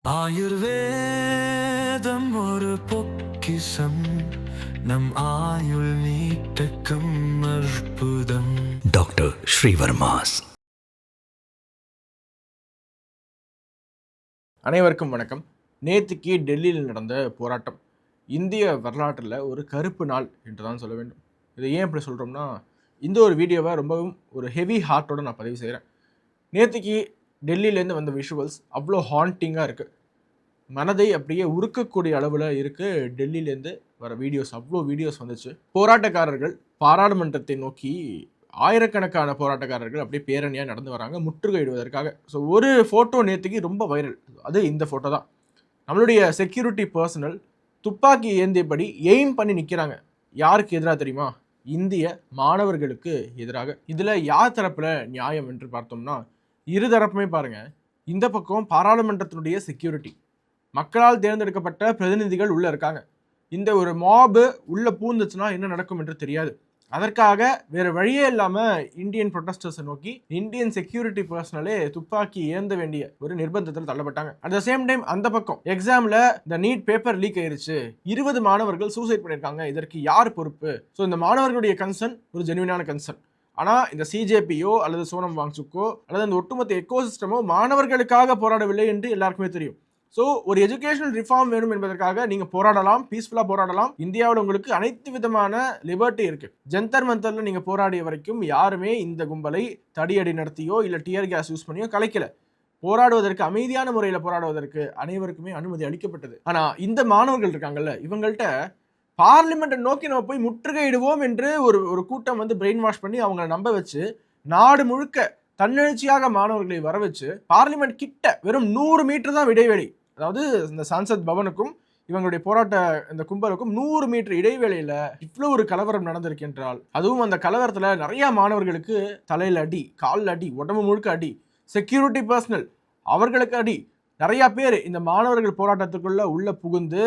ஆயுர்வேதம் ஒரு பொக்கிஷம், நம் ஆயுள் நீட்டக்கும் அற்புதம். டாக்டர் ஸ்ரீவர்மாஸ். அனைவருக்கும் வணக்கம். நேற்றுக்கு டெல்லியில் நடந்த போராட்டம் இந்திய வரலாற்றில் ஒரு கருப்பு நாள் என்று தான் சொல்ல வேண்டும். இதை ஏன் இப்படி சொல்கிறோம்னா, இந்த ஒரு வீடியோவை ரொம்பவும் ஒரு ஹெவி ஹார்ட்டோடு நான் பதிவு செய்கிறேன். நேற்றுக்கு டெல்லியிலேருந்து வந்த விஷுவல்ஸ் அவ்வளோ ஹாண்டிங்காக இருக்குது. மனதை அப்படியே உருக்கக்கூடிய அளவில் இருக்குது. டெல்லியிலேருந்து வர வீடியோஸ், அவ்வளோ வீடியோஸ் வந்துச்சு. போராட்டக்காரர்கள் பாராளுமன்றத்தை நோக்கி ஆயிரக்கணக்கான போராட்டக்காரர்கள் அப்படியே பேரணியாக நடந்து வராங்க முற்றுகையிடுவதற்காக. ஸோ ஒரு ஃபோட்டோ நேற்றுக்கு ரொம்ப வைரல். அது இந்த ஃபோட்டோ தான். நம்மளுடைய செக்யூரிட்டி பர்சனல் துப்பாக்கி ஏந்தியபடி எய்ம் பண்ணி நிற்கிறாங்க. யாருக்கு எதிராக தெரியுமா? இந்திய மாணவர்களுக்கு எதிராக. இதில் யார் தரப்பில் நியாயம் என்று பார்த்தோம்னா, இரு தரப்புமே பாருங்கள். இந்த பக்கம் பாராளுமன்றத்தினுடைய செக்யூரிட்டி, மக்களால் தேர்ந்தெடுக்கப்பட்ட பிரதிநிதிகள் உள்ளே இருக்காங்க. இந்த ஒரு மாபு உள்ளே பூந்துச்சுன்னா என்ன நடக்கும் என்று தெரியாது. அதற்காக வேறு வழியே இல்லாமல் இந்தியன் ப்ரொட்டஸ்டர்ஸை நோக்கி இந்தியன் செக்யூரிட்டி பர்சனலே துப்பாக்கி ஏந்த வேண்டிய ஒரு நிர்பந்தத்தில் தள்ளப்பட்டாங்க. அட் த சேம் டைம் அந்த பக்கம் எக்ஸாமில் இந்த நீட் பேப்பர் லீக் ஆயிருச்சு, 20 மாணவர்கள் சூசைட் பண்ணியிருக்காங்க, இதற்கு யார் பொறுப்பு? ஸோ இந்த மாணவர்களுடைய கன்சர்ன் ஒரு ஜென்யூனான கன்சர்ன். ஆனால் இந்த சிஜேபியோ அல்லது சோனம் வாங்சுக்கோ அல்லது அந்த ஒட்டுமொத்த எக்கோசிஸ்டமோ மாணவர்களுக்காக போராடவில்லை என்று எல்லாருக்குமே தெரியும். ஸோ ஒரு எஜுகேஷனல் ரிஃபார்ம் வேணும் என்பதற்காக நீங்கள் போராடலாம், பீஸ்ஃபுல்லாக போராடலாம். இந்தியாவில் உங்களுக்கு அனைத்து விதமான லிபர்ட்டி இருக்குது. ஜந்தர் மந்தரில் நீங்கள் போராடிய வரைக்கும் யாருமே இந்த கும்பலை தடியடி நடத்தியோ இல்லை டியர் கேஸ் யூஸ் பண்ணியோ கலைக்கல. போராடுவதற்கு, அமைதியான முறையில் போராடுவதற்கு அனைவருக்குமே அனுமதி அளிக்கப்பட்டது. ஆனால் இந்த மாணவர்கள் இருக்காங்கல்ல, இவங்கள்ட்ட பார்லிமெண்ட்டை நோக்கி நம்ம போய் முற்றுகையிடுவோம் என்று ஒரு கூட்டம் வந்து பிரெயின் வாஷ் பண்ணி அவங்களை நம்ப வச்சு நாடு முழுக்க தன்னெழுச்சியாக மாணவர்களை வர வச்சு பார்லிமெண்ட் கிட்ட வெறும் 100 மீட்டர் தான் இடைவெளி. அதாவது இந்த சான்சத் பவனுக்கும் இவங்களுடைய போராட்ட இந்த கும்பலுக்கும் 100 மீட்டர் இடைவேளையில் இவ்வளோ ஒரு கலவரம் நடந்திருக்கு என்றால், அதுவும் அந்த கலவரத்தில் நிறைய மாணவர்களுக்கு தலையில் அடி, காலில் அடி, உடம்பு முழுக்க அடி, செக்யூரிட்டி பர்சனல் அவர்களுக்கு அடி. நிறையா பேர் இந்த மாணவர்கள் போராட்டத்துக்குள்ள உள்ள புகுந்து,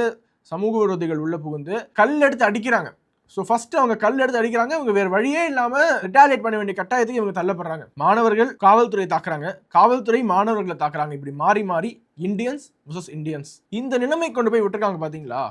சமூக விரோதிகள் உள்ள புகுந்து கல் எடுத்து அடிக்கிறாங்க. ஸோ ஃபர்ஸ்ட் அவங்க கல் எடுத்து அடிக்கிறாங்க. இவங்க வேறு வழியே இல்லாமல் ரிட்டாலியேட் பண்ண வேண்டிய கட்டாயத்துக்கு இவங்க தள்ளப்படுறாங்க. மாணவர்கள் காவல்துறை தாக்குறாங்க, காவல்துறை மாணவர்களை தாக்குறாங்க. இப்படி மாறி மாறி இந்தியன்ஸ் வர்சஸ் இந்தியன்ஸ் இந்த நிலைமை கொண்டு போய் விட்டுருக்காங்க. பார்த்தீங்களா?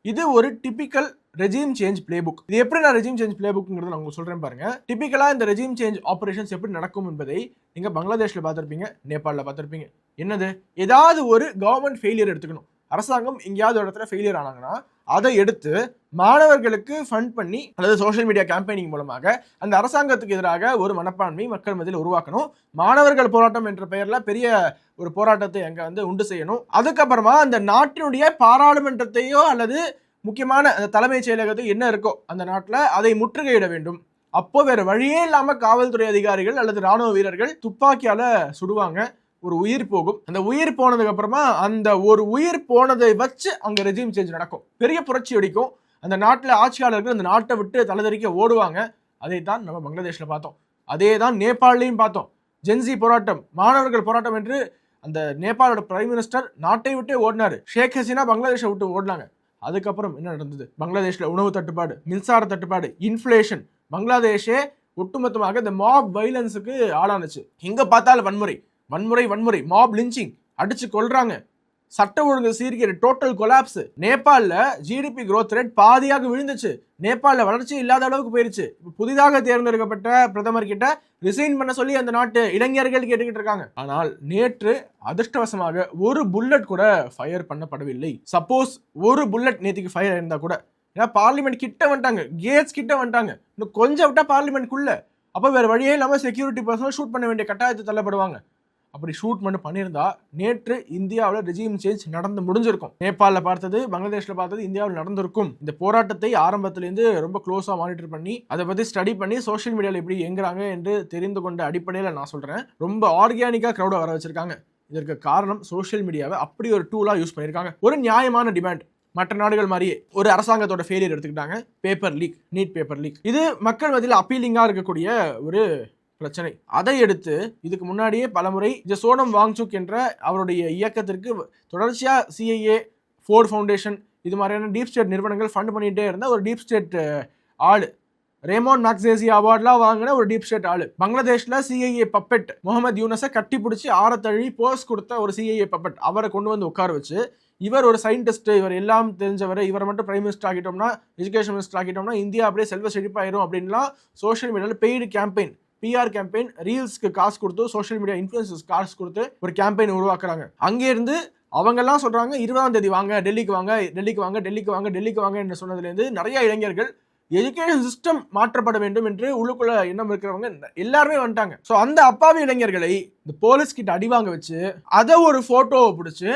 இது ஒரு typical regime change play book. இது எப்படி நான் ரெஜிம் சேஞ்ச் பிளே புக்ங்கிறது நான் உங்களுக்கு சொல்கிறேன் பாருங்க. டிபிக்கலாக இந்த ரெஜிம் சேஞ்ச் ஆப்ரேஷன்ஸ் எப்படி நடக்கும் என்பதை நீங்கள் பங்களாதேஷில் பார்த்துருப்பீங்க, நேபாளில் பார்த்துருப்பீங்க. என்னது, ஏதாவது ஒரு கவர்மெண்ட் ஃபெயிலியர் எடுத்துக்கணும். அரசாங்கம் எங்கேயாவது இடத்துல ஃபெயிலியர் ஆனாங்கன்னா அதை எடுத்து மாணவர்களுக்கு ஃபண்ட் பண்ணி அல்லது சோஷியல் மீடியா கேம்பெயினிங் மூலமாக அந்த அரசாங்கத்துக்கு எதிராக ஒரு மனப்பான்மை மக்கள் மத்தியில் உருவாக்கணும். மாணவர்கள் போராட்டம் என்ற பெயரில் பெரிய ஒரு போராட்டத்தை அங்கே வந்து உண்டு செய்யணும். அதுக்கப்புறமா அந்த நாட்டினுடைய பாராளுமன்றத்தையோ அல்லது முக்கியமான அந்த தலைமைச் செயலகத்தை என்ன இருக்கோ அந்த நாட்டில் அதை முற்றுகையிட வேண்டும். அப்போ வேறு வழியே இல்லாமல் காவல்துறை அதிகாரிகள் அல்லது இராணுவ வீரர்கள் துப்பாக்கியால் சுடுவாங்க. ஒரு உயிர் போகும். அந்த உயிர் போனதுக்கு அப்புறமா அந்த ஒரு உயிர் போனதை வச்சு அங்க ரெஜிம் சேஞ்ச் நடக்கும். பெரிய புரட்சி வெடிக்கும். அந்த நாட்டில் ஆட்சியாளர்கள் அந்த நாட்டை விட்டு தலைதறிக்க ஓடுவாங்க. அதை தான் நம்ம பங்களாதேஷில் பார்த்தோம். அதே தான் நேபாளிலையும் பார்த்தோம். ஜென்சி போராட்டம், மாணவர்கள் போராட்டம் என்று அந்த நேபாளோட பிரைம் மினிஸ்டர் நாட்டை விட்டே ஓடினாரு. ஷேக் ஹசீனா பங்களாதேஷை விட்டு ஓடினாங்க. அதுக்கப்புறம் என்ன நடந்தது? பங்களாதேஷில் உணவு தட்டுப்பாடு, மின்சார தட்டுப்பாடு, இன்ஃப்ளேஷன். பங்களாதேஷே ஒட்டுமொத்தமாக இந்த மாப் வைலன்ஸுக்கு ஆளானுச்சு. எங்க பார்த்தாலும் வன்முறை, வன்முறை, வன்முறை, மாப் லிஞ்சிங், அடிச்சு கொள்றாங்க, சட்ட ஒழுங்கு சீர்கேடு, டோட்டல் கொலாப்ஸ். நேபாளில் ஜிடிபி growth ரேட் பாதியாக விழுந்துச்சு. நேபாளில் வளர்ச்சி இல்லாத அளவுக்கு போயிருச்சு. புதிதாக தேர்ந்தெடுக்கப்பட்ட பிரதமர் கிட்ட ரிசைன் பண்ண சொல்லி அந்த நாட்டு இளைஞர்கள் கேட்டுக்கிட்டு இருக்காங்க. ஆனால் நேற்று அதிர்ஷ்டவசமாக ஒரு புல்லட் கூட ஃபயர் பண்ணப்படவில்லை. சப்போஸ் ஒரு புல்லட் நேற்றுக்கு ஃபயர் இருந்தா கூட, ஏன்னா பார்லிமெண்ட் கிட்ட வந்துட்டாங்க, கேட்ஸ் கிட்ட வந்துட்டாங்க, இன்னும் கொஞ்சம் விட்டா பார்லிமெண்ட்குள்ள. அப்போ வேறு வழியே இல்லாமல் செக்யூரிட்டி பர்சனல் ஷூட் பண்ண வேண்டிய கட்டாயத்தை தள்ளப்படுவாங்க. அப்படி ஷூட் மட்டும் பண்ணியிருந்தா நேற்று இந்தியாவில் ரெஜிம் சேஞ்ச் நடந்து முடிஞ்சிருக்கும். நேபாளில் பார்த்தது, பங்களாதேஷில் பார்த்தது இந்தியாவில் நடந்திருக்கும். இந்த போராட்டத்தை ஆரம்பத்திலேருந்து ரொம்ப க்ளோஸாக மானிட்டர் பண்ணி அதை பற்றி ஸ்டடி பண்ணி சோஷியல் மீடியாவில் எப்படி எங்குறாங்க என்று தெரிந்து கொண்ட அடிப்படையில் நான் சொல்கிறேன், ரொம்ப ஆர்கானிக்காக க்ரௌடை வர வச்சிருக்காங்க. இதற்கு காரணம் சோஷியல் மீடியாவை அப்படி ஒரு டூலாக யூஸ் பண்ணியிருக்காங்க. ஒரு நியாயமான டிமாண்ட். மற்ற நாடுகள் மாதிரியே ஒரு அரசாங்கத்தோட ஃபெயிலியர் எடுத்துக்கிட்டாங்க, paper leak, NEET paper leak. இது மக்கள் மத்தியில் அப்பீலிங்காக இருக்கக்கூடிய ஒரு பிரச்சனை. அதை எடுத்து இதுக்கு முன்னாடியே பலமுறை சோனம் வாங்சுக் என்ற அவருடைய இயக்கத்திற்கு தொடர்ச்சியாக சிஐஏ, ஃபோர்ட் ஃபவுண்டேஷன் இது மாதிரியான டீப் ஸ்டேட் நிறுவனங்கள் ஃபண்ட் பண்ணிகிட்டே இருந்த ஒரு டீப் ஸ்டேட் ஆள் ரேமோன் மேக்ஸேசி அவார்ட்லாம் வாங்கின ஒரு டீப் ஸ்டேட் ஆளு. பங்களாதேஷ்ல சிஐஏ பப்பெட் முகமது யூனஸை கட்டி பிடிச்சி ஆரத்தழி போஸ் கொடுத்த ஒரு சிஐஏ பப்பெட் அவரை கொண்டு வந்து உட்கார வச்சு, இவர் ஒரு சயின்டிஸ்ட், இவர் எல்லாம் தெரிஞ்சவர், இவரை மட்டும் பிரைம் மினிஸ்டர் ஆகிட்டோம்னா, எஜுகேஷன் மினிஸ்டர் ஆகிட்டோம்னா இந்தியா அப்படியே செல்வ செழிப்பாயிரும் அப்படின்லாம் சோஷியல் மீடியாவில் பெய்டு கேம்பெயின், பிஆர் கேம்பெயின், ரீல்ஸ்க்கு காசு கொடுத்து, சோஷியல் மீடியா இன்ஃப்ளூயன்சஸ் காசு கொடுத்து ஒரு கேம்பெயின் உருவாக்குறாங்க. அங்கேருந்து அவங்கெல்லாம் சொல்றாங்க 20ஆம் தேதி வாங்க, டெல்லிக்கு வாங்க, டெல்லிக்கு வாங்க, டெல்லிக்கு வாங்க, டெல்லிக்கு வாங்க என்று சொன்னதுலேருந்து நிறைய இளைஞர்கள் எஜுகேஷன் சிஸ்டம் மாற்றப்பட வேண்டும் என்று உள்ளுக்குள்ள எண்ணம் இருக்கிறவங்க எல்லாருமே வந்துட்டாங்க. ஸோ அந்த அப்பாவி இளைஞர்களை இந்த போலீஸ் கிட்ட அடி வாங்க வச்சு அதை ஒரு போட்டோவை பிடிச்சி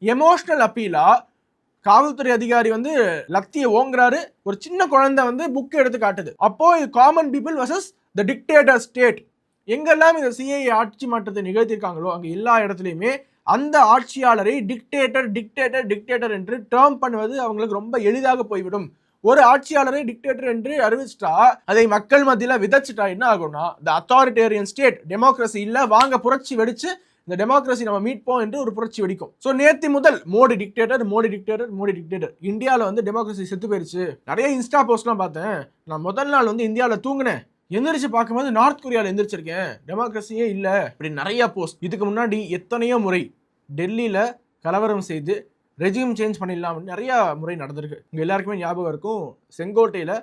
எமோஷனல் அப்பீலா காவல்துறை அதிகாரி வந்து லத்தியை ஓங்குறாரு. ஒரு சின்ன குழந்தை வந்து புக் எடுத்து காட்டுது. அப்போ இது காமன் பீப்புள் வர்சஸ் த டிக்டேட்டர் ஸ்டேட். எங்கெல்லாம் இந்த சிஐஏ ஆட்சி மாற்றத்தை நிகழ்த்திருக்காங்களோ அங்கே எல்லா இடத்துலையுமே அந்த ஆட்சியாளரை டிக்டேட்டர் டிக்டேட்டர் டிக்டேட்டர் என்று டேர்ம் பண்ணுவது அவங்களுக்கு ரொம்ப எளிதாக போய்விடும். ஒரு ஆட்சியாளரை டிக்டேட்டர் என்று அறிவிச்சிட்டா அதை மக்கள் மத்தியில் விதைச்சிட்டா என்ன ஆகும்னா த அத்தாரிட்டேரியன் ஸ்டேட், டெமோக்ரஸி இல்லை, வாங்க புரட்சி வெடிச்சு இந்த டெமோக்ரஸி நம்ம மீட்போம் என்று ஒரு புரட்சி வெடிக்கும். ஸோ நேற்று முதல் Modi dictator, Modi dictator, Modi dictator. இந்தியாவில் வந்து டெமோக்ரஸி செத்து போயிருச்சு. நிறைய இன்ஸ்டா போஸ்ட்லாம் பார்த்தேன். நான் முதல் நாள் வந்து இந்தியாவில் தூங்கினேன், எந்திரிச்சு பார்க்கும்போது நார்த் கொரியாவில் எந்திரிச்சிருக்கேன், டெமோக்ரஸியே இல்லை இப்படி நிறைய போஸ்ட். இதுக்கு முன்னாடி எத்தனையோ முறை டெல்லியில் கலவரம் செய்து ரெஜியூம் சேஞ்ச் பண்ணிடலாம் நிறைய முறை நடந்திருக்கு. இங்கே எல்லாருக்குமே ஞாபகம் இருக்கும், செங்கோட்டையில்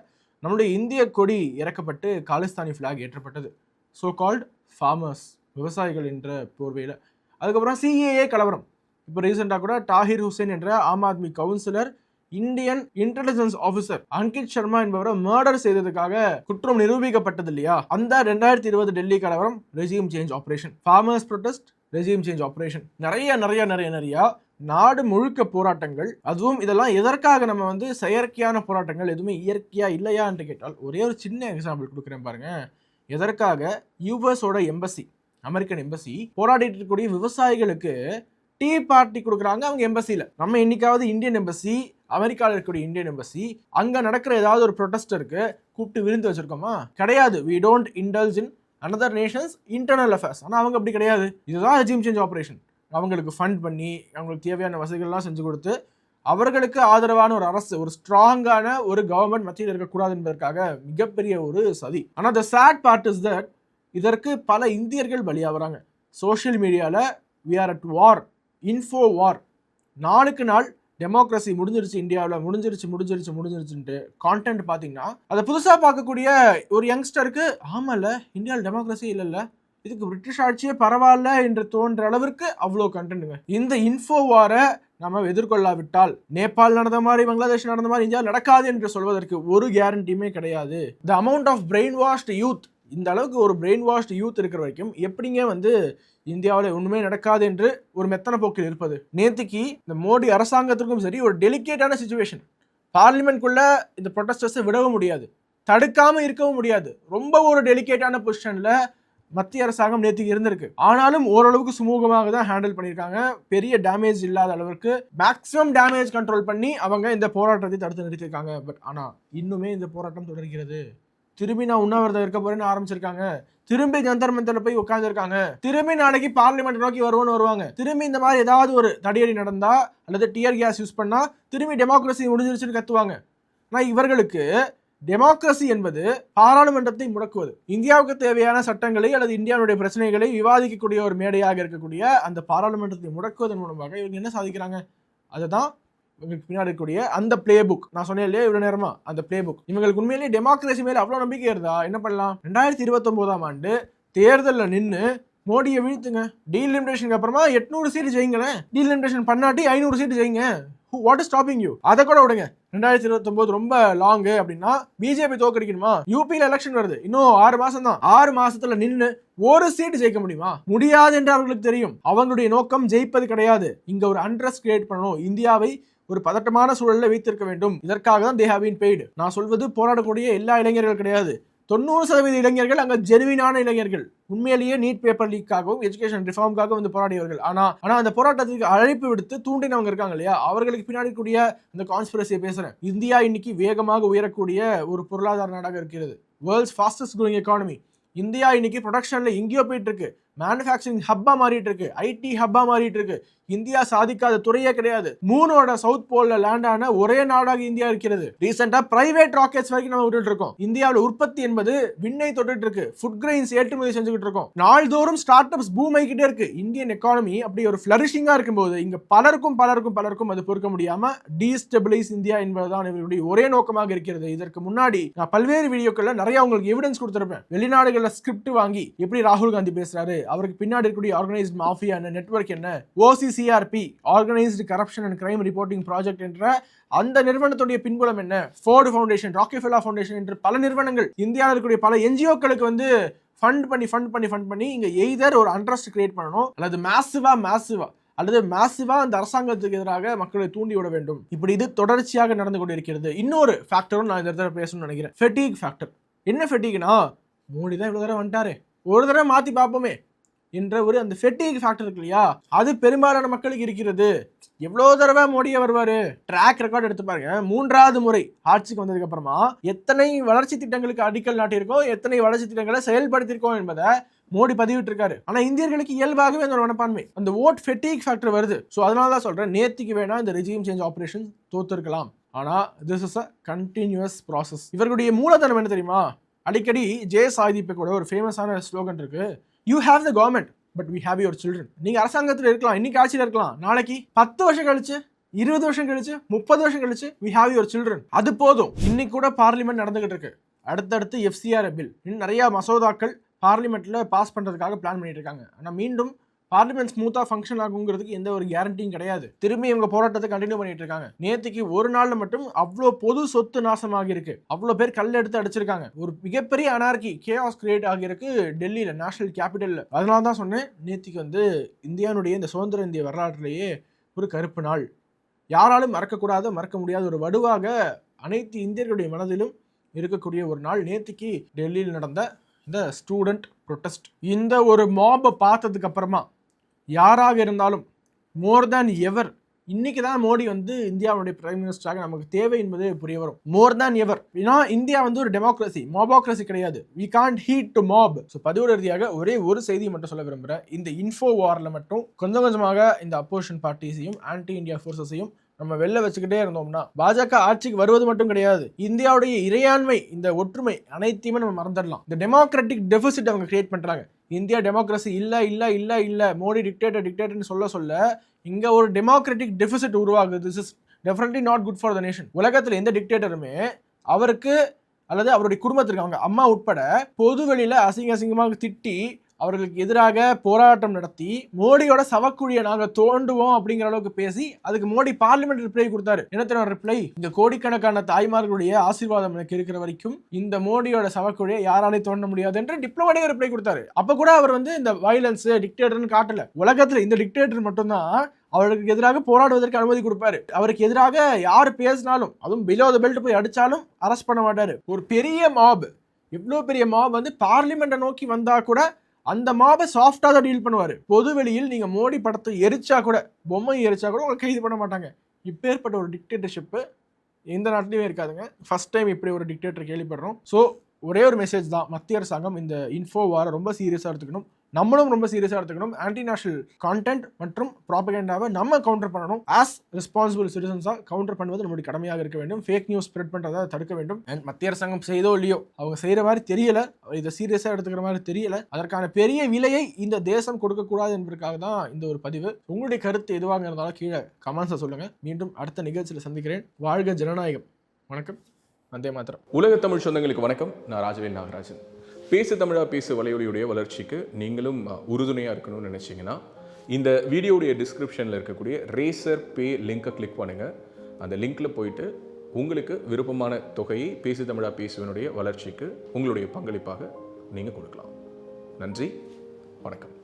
நம்மளுடைய இந்திய கொடி இறக்கப்பட்டு காலிஸ்தானி ஃபிளாக் ஏற்றப்பட்டது. ஸோ கால்ட் ஃபார்மர்ஸ், விவசாயிகள் என்ற போர்வையில். அதுக்கப்புறம் சிஏஏ கலவரம். இப்போ ரீசெண்டாக கூட தாஹிர் ஹுசேன் என்ற Aam Aadmi councillor Indian intelligence officer Ankit Sharma என்பவரை மர்டர் செய்ததுக்காக குற்றம் நிரூபிக்கப்பட்டது இல்லையா? அந்த 2020 டெல்லி கலவரம், regime change operation. Farmers protest, regime change operation. நிறைய நாடு முழுக்க போராட்டங்கள். அதுவும் இதெல்லாம் எதற்காக நம்ம வந்து செயற்கையான போராட்டங்கள், எதுவுமே இயற்கையா இல்லையா என்று கேட்டால் ஒரே ஒரு சின்ன எக்ஸாம்பிள் கொடுக்குறேன் பாருங்க. எதற்காக யூஎஸோட எம்பசி, அமெரிக்கன் எம்பசி போராடிட்டு இருக்கக்கூடிய விவசாயிகளுக்கு டீ பார்ட்டி கொடுக்குறாங்க அவங்க எம்பசியில். நம்ம என்னைக்காவது இந்தியன் எம்பசி, அமெரிக்காவில் இருக்கக்கூடிய இந்தியன் எம்பசி அங்கே நடக்கிற ஏதாவது ஒரு ப்ரொடெஸ்டருக்கு கூப்பிட்டு விருந்து வச்சிருக்கோமா? கிடையாது. we don't indulge in another nation's internal affairs. ஆனால் அவங்க அப்படி கிடையாது. இதுதான் ரெஜியூம் சேஞ்ச் ஆப்ரேஷன். அவங்களுக்கு ஃபண்ட் பண்ணி அவங்களுக்கு தேவையான வசதிகள்லாம் செஞ்சு கொடுத்து அவர்களுக்கு ஆதரவான ஒரு அரசு, ஒரு ஸ்ட்ராங்கான ஒரு கவர்மெண்ட் மத்தியில் இருக்கக்கூடாது என்பதற்காக மிகப்பெரிய ஒரு சதி. ஆனால் the sad part is that இதற்கு பல இந்தியர்கள் பலியாகிறாங்க. சோஷியல் மீடியாவில் we are at war, info war. நாளுக்கு நாள் டெமோக்ரஸி முடிஞ்சிருச்சு, இந்தியாவில் முடிஞ்சிருச்சுன்ட்டு கான்டென்ட் பார்த்தீங்கன்னா அதை புதுசாக பார்க்கக்கூடிய ஒரு யங்ஸ்டருக்கு ஆமாம்ல இந்தியாவில் டெமோக்ரஸி இல்லைல்ல, இதுக்கு பிரிட்டிஷ் ஆட்சியே பரவாயில்ல என்று தோன்ற அளவிற்கு அவ்வளோ கண்டென்ட்டுங்க. இந்த இன்ஃபோ வாரை நம்ம எதிர்கொள்ளாவிட்டால் நேபாள் நடந்த மாதிரி, பங்களாதேஷ் நடந்த மாதிரி இந்தியா நடக்காது என்று சொல்வதற்கு ஒரு கேரண்டியுமே கிடையாது. The amount of brain washed youth, இந்த அளவுக்கு ஒரு பிரெயின் வாஷ்டு யூத் இருக்கிற வரைக்கும் எப்படிங்க வந்து இந்தியாவில் ஒன்றுமே நடக்காது என்று ஒரு மெத்தன போக்கில் இருப்பது? நேற்றுக்கு இந்த மோடி அரசாங்கத்திற்கும் சரி ஒரு டெலிகேட்டான சிச்சுவேஷன். பார்லிமெண்ட்குள்ள இந்த ப்ரொடெஸ்டர்ஸை விடவும் முடியாது, தடுக்காமல் இருக்கவும் முடியாது. ரொம்ப ஒரு டெலிகேட்டான பொசிஷனில் மத்திய அரசாங்கம் நேற்றுக்கு இருந்திருக்கு. ஆனாலும் ஓரளவுக்கு சுமூகமாக தான் ஹேண்டில் பண்ணியிருக்காங்க. பெரிய டேமேஜ் இல்லாத அளவுக்கு மேக்ஸிமம் டேமேஜ் கண்ட்ரோல் பண்ணி அவங்க இந்த போராட்டத்தை தடுத்து நிறுத்திருக்காங்க. பட் ஆனால் இன்னுமே இந்த போராட்டம் தொடர்கிறது. திரும்பி நான் உண்ணாவிரதம் இருக்க போறேன்னு ஆரம்பிச்சிருக்காங்க. திரும்பி ஜந்தர் மந்தர்ல போய் உட்காந்துருக்காங்க. திரும்பி நாளைக்கு பார்லிமெண்ட் நோக்கி வருவாங்க. திரும்பி இந்த மாதிரி ஏதாவது ஒரு தடியடி நடந்தா அல்லது டியர் கேஸ் யூஸ் பண்ணா திரும்பி டெமோக்ரஸி முடிஞ்சிருச்சுன்னு கத்துவாங்க. ஆனால் இவர்களுக்கு டெமோக்ரஸி என்பது பாராளுமன்றத்தை முடக்குவது, இந்தியாவுக்கு தேவையான சட்டங்களை அல்லது இந்தியாவுடைய பிரச்சனைகளை விவாதிக்கக்கூடிய ஒரு மேடையாக இருக்கக்கூடிய அந்த பாராளுமன்றத்தை முடக்குவதன் மூலமாக இவங்க என்ன சாதிக்கிறாங்க? அதுதான் இவங்களுக்கு பின்னாடி இருக்கக்கூடிய அந்த பிளே புக். நான் சொன்னேன் இல்லையா இவ்வளவு நேரமா, அந்த பிளே புக். இவங்களுக்கு உண்மையிலேயே டெமோக்ரஸி மேல அவ்வளவு நம்பிக்கை இருந்தா என்ன பண்ணலாம்? 2029ஆம் ஆண்டு தேர்தலில் நின்று மோடியை வீழ்த்துங்க. டீலிமிட்டேஷனுக்கு அப்புறமா 800 சீட்டு ஜெயிங்களேன். டீலிமிட்டேஷன் பண்ணாட்டி 500 சீட்டு ஜெயிங்க. What is stopping you? அதை கூட விடுங்க. 2029 ரொம்ப லாங்கு அப்படின்னா பிஜேபி தோக்கடிக்கணுமா? யூபியில் எலெக்ஷன் வருது, இன்னும் 6 மாசம் தான். 6 மாசத்துல நின்று ஒரு சீட்டு ஜெயிக்க முடியுமா? முடியாது என்று அவர்களுக்கு தெரியும். அவங்களுடைய நோக்கம் ஜெயிப்பது கிடையாது. இங்க ஒரு அண்ட்ரஸ்ட் கிரியேட் பண்ணணும், இந்தியாவை ஒரு பதட்டமான சூழலில் வைத்திருக்க வேண்டும். இதற்காக தான் they have been paid. நான் சொல்வது போராடக்கூடிய எல்லா இளைஞர்கள் கிடையாது. 90% இளைஞர்கள் அங்க ஜெனுவினான இளைஞர்கள், உண்மையிலேயே நீட் பேப்பர் லீக்காகவும் எஜுகேஷன் ரிஃபார்முக்காக வந்து போராடியவர்கள். ஆனா அந்த போராட்டத்துக்கு அழைப்பு விடுத்து தூண்டினவங்க இருக்காங்க இல்லையா, அவர்களுக்கு பின்னாடி கூடிய இந்த கான்ஸ்பிரசியை பேசுறேன். இந்தியா இன்னைக்கு வேகமாக உயரக்கூடிய ஒரு பொருளாதார நாடாக இருக்கிறது. World's fastest growing economy. India இன்னைக்கு ப்ரொடக்ஷன்ல எங்கேயோ போயிட்டு இருக்கு. மேனுஃபேக்சரிங் ஹப்பா மாறிட்டு இருக்கு, ஐடி ஹப்பா மாறிட்டு இருக்கு. இந்தியா சாதிக்காத துறையே கிடையாது. மூனோட சவுத் போல்ல லேண்ட் ஆன ஒரே நாடாக இந்தியா இருக்கிறது. ரீசெண்டா பிரைவேட் ராக்கெட்ஸ் வரைக்கும் நம்ம விட்டுட்டு இருக்கோம். இந்தியாவோட உற்பத்தி என்பது விண்ணை தொட்டுட்டு இருக்கு. ஃபுட் கிரெயின்ஸ் ஏற்றுமதி செஞ்சுக்கிட்டு இருக்கோம். நாள்தோறும் ஸ்டார்ட் அப்ஸ் பூம் ஆகிக்கிட்டே இருக்கு. இந்தியன் எக்கானமி அப்படி ஒரு ஃபிளரிஷிங்கா இருக்கும்போது இங்க பலருக்கும் அது பொறுக்க முடியாம டீஸ்டெபிலைஸ் இந்தியா என்பதுதான் இவருடைய ஒரே நோக்கமாக இருக்கிறது. இதற்கு முன்னாடி நான் பல்வேறு வீடியோக்கள்ல நிறைய உங்களுக்கு எவிடன்ஸ் கொடுத்திருப்பேன். வெளிநாடுகள்ல ஸ்கிரிப்ட் வாங்கி எப்படி ராகுல் காந்தி பேசுறாரு, அவருக்கு பின்னாடி இருக்கக்கூடிய ஆர்கனைஸ்ட் மாஃபியா என்ன, நெட்வொர்க் என்ன, OCCRP organised corruption and crime reporting project என்ற அந்த நிறுவனத்துடைய பின்புலம் என்ன, ஃபோர்டு ஃபவுண்டேஷன், ராக்கெஃபெல்லர் ஃபவுண்டேஷன் என்று பல நிறுவனங்கள் இந்தியாவில் இருக்கக்கூடிய பல NGOக்களுக்கு வந்து ஃபண்ட் பண்ணி இங்க எய்தர் ஒரு அண்ட்ரஸ்ட் கிரியேட் பண்ணணும் அல்லது மேசிவா அந்த அரசாங்கத்துக்கு எதிராக மக்களை தூண்டி விட வேண்டும். இப்படி இது தொடர்ச்சியாக நடந்து கொண்டிருக்கிறது. இன்னொரு ஃபேக்டரும் நான் இந்த இடத்துல பேசணும்னு நினைக்கிறேன், ஃபெட்டிக் ஃபேக்டர். என்ன ஃபெட்டிக்னா, மோடி தான் இவ்வளவு தடவை வந்துட்டாரு, ஒரு தடவை மாத்தி பார்ப்போமே என்ற ஒரு அந்த ஃபெட்டிக் ஃபேக்டர் இருக்கு இல்லையா, அது பெரும்பாலான மக்களுக்கு இருக்கிறது. எவ்வளோ தடவை மோடியே வருவாரு, ட்ராக் ரெக்கார்ட் எடுத்து பாருங்க. 3வது முறை ஆட்சிக்கு வந்ததுக்கு அப்புறமா எத்தனை வளர்ச்சி திட்டங்களுக்கு அடிக்கல் நாட்டியிருக்கோம், எத்தனை வளர்ச்சி திட்டங்களை செயல்படுத்தியிருக்கோம் என்பதை மோடி பதிவிட்டு இருக்காரு. ஆனா இந்தியர்களுக்கு இயல்பாகவே அந்த மனப்பான்மை, அந்த ஓட் ஃபெட்டிக் ஃபேக்டர் வருது. ஸோ அதனால தான் சொல்றேன், நேத்திக்கு வேணா இந்த ரெஜிம் சேஞ்ச் ஆபரேஷன் தோத்திருக்கலாம், ஆனா this is a continuous process. இவர்களுடைய மூலதனம் என்ன தெரியுமா? அடிக்கடி ஜெயசாதிப்பு கூட ஒரு ஃபேமஸான ஸ்லோகன் இருக்கு, you have the government but we have your children. நீங்க அரசாங்கத்தில் இருக்கலாம், இன்னைக்கு ஆட்சியில் இருக்கலாம், நாளைக்கு 10 வருஷம் கழிச்சு, 20 வருஷம் கழிச்சு, 30 வருஷம் கழிச்சு வி ஹேவ் யுவர் சில்ட்ரன். அது போதும். இன்னைக்கு கூட பார்லிமெண்ட் நடந்துகிட்டு இருக்கு. அடுத்தடுத்து FCR பில், இன்னும் நிறைய மசோதாக்கள் பார்லிமெண்ட்ல பாஸ் பண்றதுக்காக பிளான் பண்ணிட்டு இருக்காங்க. ஆனா மீண்டும் பார்லிமெண்ட் ஸ்மூத்தா ஃபங்க்ஷன் ஆகுங்கிறதுக்கு எந்த ஒரு கேரண்டியும் கிடையாது. திரும்பி இவங்க போராட்டத்தை கண்டினியூ பண்ணிட்டு இருக்காங்க. நேற்றுக்கு ஒரு நாள்ல மட்டும் அவ்வளோ பொது சொத்து நாசமாகி இருக்கு, அவ்வளோ பேர் கல் எடுத்து அடிச்சிருக்காங்க. ஒரு மிகப்பெரிய அனார்கி, கேஆஸ் கிரியேட் ஆகியிருக்கு டெல்லியில, நேஷனல் கேபிட்டல்ல. அதனால தான் சொன்னேன், நேற்றுக்கு வந்து இந்தியாவுடைய இந்த சுதந்திர இந்திய வரலாற்றிலேயே ஒரு கருப்பு நாள், யாராலும் மறக்கக்கூடாத, மறக்க முடியாத ஒரு வடுவாக அனைத்து இந்தியர்களுடைய மனதிலும் இருக்கக்கூடிய ஒரு நாள் நேற்றுக்கு டெல்லியில் நடந்த இந்த ஸ்டூடெண்ட் ப்ரொட்டஸ்ட். இந்த ஒரு மாபை பார்த்ததுக்கு அப்புறமா யாராக இருந்தாலும் மோர் தேன் எவர் இன்னைக்கு தான் மோடி வந்து இந்தியாவுடைய பிரைம் மினிஸ்டராக நமக்கு தேவை என்பது புரிய வரும். மோர் தேன் எவர். ஏன்னா இந்தியா வந்து ஒரு டெமோக்ரஸி, மாபோக்ரஸி கிடையாது. We can't heed to mob. So பதிவோட ரீதியாக ஒரே ஒரு செய்தியை மட்டும் சொல்ல விரும்புகிறேன். இந்த இன்ஃபோ வார்ல மட்டும் கொஞ்சம் கொஞ்சமாக இந்த அப்போசிஷன் பார்ட்டிஸையும் ஆன்டி இந்தியா ஃபோர்ஸஸையும் நம்ம வெளில வச்சுக்கிட்டே இருந்தோம்னா பாஜக ஆட்சிக்கு வருவது மட்டும் கிடையாது, இந்தியாவுடைய இறையாண்மை, இந்த ஒற்றுமை அனைத்தையுமே நம்ம மறந்துடலாம். இந்த டெமோக்ராட்டிக் டெபிசிட் அவங்க கிரியேட் பண்றாங்க. இந்தியா டெமோக்ரஸி இல்ல, மோடி டிக்டேட்டர்னு சொல்ல இங்க ஒரு டெமோக்ராட்டிக் டெபிசிட் உருவாகுது. This is definitely not good for the nation. உலகத்துல எந்த டிக்டேட்டருமே அவருக்கு அல்லது அவருடைய குடும்பத்திற்கு, அவங்க அம்மா உட்பட, பொது வெளியில அசிங்கமாக திட்டி அவர்களுக்கு எதிராக போராட்டம் நடத்தி மோடியோட சவக்குழியை நாங்க தோண்டுவோம் அப்படிங்கிற அளவுக்கு பேசி அதுக்கு மோடி பார்லிமெண்ட் ரிப்ளை கொடுத்தாரு. என்ன ரிப்ளை? இந்த கோடிக்கணக்கான தாய்மார்களுடைய ஆசீர்வாதம் எனக்கு இருக்கிற வரைக்கும் இந்த மோடியோட சவக்குழியை யாராலையும் தோண்ட முடியாது என்று டிப்ளமேட்டிக் ரிப்ளை கொடுத்தாரு. அப்ப கூட அவர் வந்து இந்த வயலன்ஸ் டிக்டேட்டர்னு காட்டல. உலகத்துல இந்த டிக்டேட்டர் மட்டும்தான் அவருக்கு எதிராக போராடுவதற்கு அனுமதி கொடுப்பாரு. அவருக்கு எதிராக யார் பேசினாலும், அதுவும் பிலோ த பெல்ட் போய் அடிச்சாலும் அரெஸ்ட் பண்ண மாட்டாரு. ஒரு பெரிய மாப், இவ்வளவு பெரிய மாப் வந்து பார்லிமெண்ட்டை நோக்கி வந்தா கூட அந்த மாபை சாஃப்டா தான் டீல் பண்ணுவாரு. பொது வெளியில் நீங்க மோடி படத்தை எரிச்சா கூட, பொம்மை எரிச்சா கூட உங்களை கைது பண்ண மாட்டாங்க. இப்பேற்பட்ட ஒரு டிக்டேட்டர்ஷிப் எந்த நாட்டிலையுமே இருக்காதுங்க. ஃபர்ஸ்ட் டைம் இப்படி ஒரு டிக்டேட்டர் கேள்விப்படுறோம். ஸோ ஒரே ஒரு மெசேஜ் தான், மத்திய அரசாங்கம் இந்த இன்ஃபோ வார ரொம்ப சீரியஸாக எடுத்துக்கணும், நம்மளும் ரொம்ப சீரியஸாக எடுத்துக்கணும். ஆன்டி நேஷனல் கான்டென்ட் மற்றும் ப்ராபகேண்டாவை நம்ம கவுண்டர் பண்ணணும். ஆஸ் ரெஸ்பான்சிபிள் சிட்டிசன்ஸாக கவுண்டர் பண்ணுவது நம்மளுடைய கடமையாக இருக்க வேண்டும். ஃபேக் நியூஸ் ஸ்ப்ரெட் பண்ணுறதை தடுக்க வேண்டும். அண்ட் மத்திய அரசாங்கம் செய்தோ இல்லையோ, அவங்க செய்கிற மாதிரி தெரியல, இதை சீரியஸாக எடுத்துக்கிற மாதிரி தெரியல. அதற்கான பெரிய விலையை இந்த தேசம் கொடுக்கக்கூடாது என்பதற்காக தான் இந்த ஒரு பதிவு. உங்களுடைய கருத்து எதுவாக இருந்தாலும் கீழே கமெண்ட்ஸை சொல்லுங்கள். மீண்டும் அடுத்த நிகழ்ச்சியில் சந்திக்கிறேன். வாழ்க ஜனநாயகம். வணக்கம். வந்தே மாத்திரம். உலக தமிழ் சொந்தங்களுக்கு வணக்கம். நான் ராஜவேல் நாகராஜன். பேசு தமிழா பேசு வலையொலியுடைய வளர்ச்சிக்கு நீங்களும் உறுதுணையாக இருக்கணும்னு நினச்சிங்கன்னா இந்த வீடியோடைய டிஸ்கிரிப்ஷனில் இருக்கக்கூடிய ரேசர் பே லிங்கை கிளிக் பண்ணுங்கள். அந்த லிங்க்கில் போயிட்டு உங்களுக்கு விருப்பமான தொகையை பேசு தமிழா பேசுவனுடைய வளர்ச்சிக்கு உங்களுடைய பங்களிப்பாக நீங்கள் கொடுக்கலாம். நன்றி, வணக்கம்.